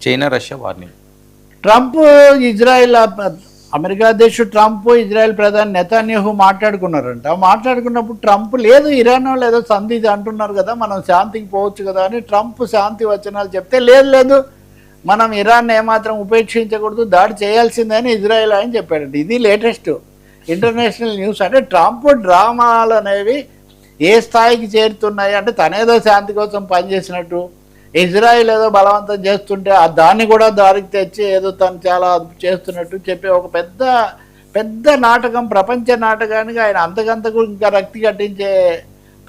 China Russia warning. Trump Israel America అధ్యక్షుడు Trump Israel ప్రధాని Netanyahu మాట్లాడుకున్నారంట. మాట్లాడుకున్నప్పుడు ట్రంప్ లేదు ఇరాన్ వాళ్ళు ఏదో సంధి అంటున్నారు కదా, మనం శాంతికి పోవచ్చు కదా అని ట్రంప్ శాంతి వచనాలు చెప్తే లేదు మనం ఇరాన్ ఏమాత్రం ఉపేక్షించకూడదు, దాడి చేయాల్సిందే అని ఇజ్రాయెల్ ఆయన చెప్పాడంట. ఇది లేటెస్ట్ ఇంటర్నేషనల్ న్యూస్. అంటే ట్రంప్ డ్రామాలు అనేవి ఏ స్థాయికి చేరుతున్నాయి అంటే తనేదో శాంతి కోసం పనిచేసినట్టు, ఇజ్రాయిల్ ఏదో బలవంతం చేస్తుంటే దాన్ని కూడా దారికి తెచ్చి ఏదో తను చాలా చేస్తున్నట్టు చెప్పే ఒక పెద్ద పెద్ద నాటకం, ప్రపంచ నాటకానికి ఆయన అంతకంతకు ఇంకా రక్తి కట్టించే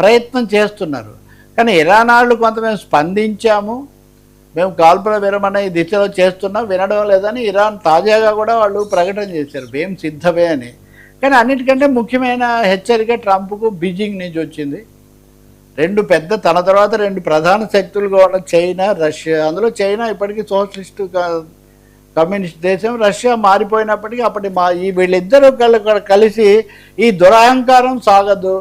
ప్రయత్నం చేస్తున్నారు. కానీ ఇరాన్ వాళ్ళు కొంత మేము స్పందించాము, మేము కాల్పుల విరమణ ఈ దిశలో చేస్తున్నాం, వినడం లేదని ఇరాన్ తాజాగా కూడా వాళ్ళు ప్రకటన చేశారు మేము సిద్ధమే అని. కానీ అన్నిటికంటే ముఖ్యమైన హెచ్చరిక ట్రంప్కు బీజింగ్ నుంచి వచ్చింది. రెండు తన తర్వాత రెండు ప్రధాన శక్తులుగా ఉన్న చైనా రష్యా. అందులో చైనా ఇప్పటికీ సోషలిస్టు కమ్యూనిస్ట్ దేశం, రష్యా మారిపోయినప్పటికీ అప్పటి ఈ వీళ్ళిద్దరూ కలిసి ఈ దురహంకారం సాగదు,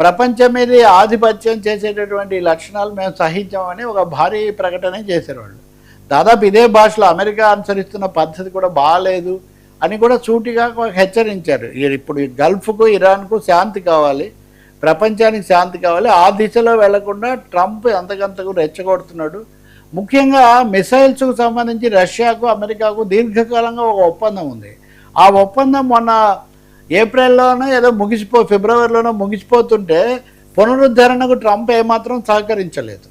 ప్రపంచం మీద ఆధిపత్యం చేసేటటువంటి లక్షణాలు మేము సహించామని ఒక భారీ ప్రకటన చేశారు వాళ్ళు. దాదాపు ఇదే భాషలో అమెరికా అనుసరిస్తున్న పద్ధతి కూడా బాగాలేదు అని కూడా సూటిగా హెచ్చరించారు. ఇప్పుడు గల్ఫ్కు ఇరాన్కు శాంతి కావాలి, ప్రపంచానికి శాంతి కావాలి, ఆ దిశలో వెళ్లకుండా ట్రంప్ అంతకంతకు రెచ్చగొడుతున్నాడు. ముఖ్యంగా మిసైల్స్కు సంబంధించి రష్యాకు అమెరికాకు దీర్ఘకాలంగా ఒక ఒప్పందం ఉంది. ఆ ఒప్పందం మొన్న ఏప్రిల్లోనో ఏదో ఫిబ్రవరిలోనో ముగిసిపోతుంటే పునరుద్ధరణకు ట్రంప్ ఏమాత్రం సహకరించలేదు.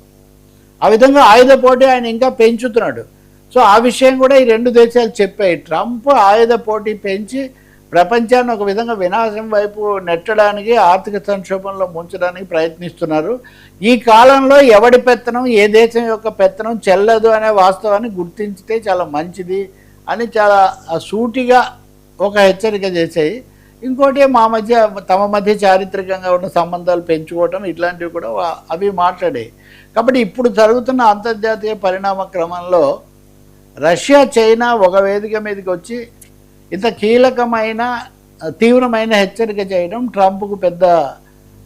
ఆ విధంగా ఆయుధ పోటీ ఆయన ఇంకా పెంచుతున్నాడు. సో ఆ విషయం కూడా ఈ రెండు దేశాలు చెప్పాయి. ట్రంప్ ఆయుధ పోటీ పెంచి ప్రపంచాన్ని ఒక విధంగా వినాశం వైపు నెట్టడానికి, ఆర్థిక సంక్షోభంలో ముంచడానికి ప్రయత్నిస్తున్నారు. ఈ కాలంలో ఎవడి పెత్తనం, ఏ దేశం యొక్క పెత్తనం చెల్లదు అనే వాస్తవాన్ని గుర్తించితే చాలా మంచిది అని చాలా సూటిగా ఒక హెచ్చరిక చేశాయి. ఇంకోటి తమ మధ్య చారిత్రకంగా ఉన్న సంబంధాలు పెంచుకోవటం ఇట్లాంటివి కూడా అవి మాట్లాడాయి. కాబట్టి ఇప్పుడు జరుగుతున్న అంతర్జాతీయ పరిణామ క్రమంలో రష్యా చైనా ఒక వేదిక మీదకి వచ్చి ఇంత కీలకమైన తీవ్రమైన హెచ్చరిక చేయడం ట్రంప్కు పెద్ద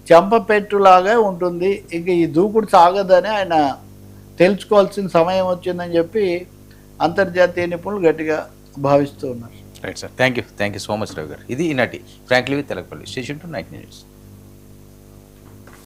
చెంపపెట్టులాగా ఉంటుంది. ఇంక ఈ దూకుడు సాగదని ఆయన తెలుసుకోవాల్సిన సమయం వచ్చిందని చెప్పి అంతర్జాతీయ నిపుణులు గట్టిగా భావిస్తూ ఉన్నారు. Right sir, thank you so much Ravi గారు. ఇది ఈనాటి frankly with Telakapalli. Station to 19 news.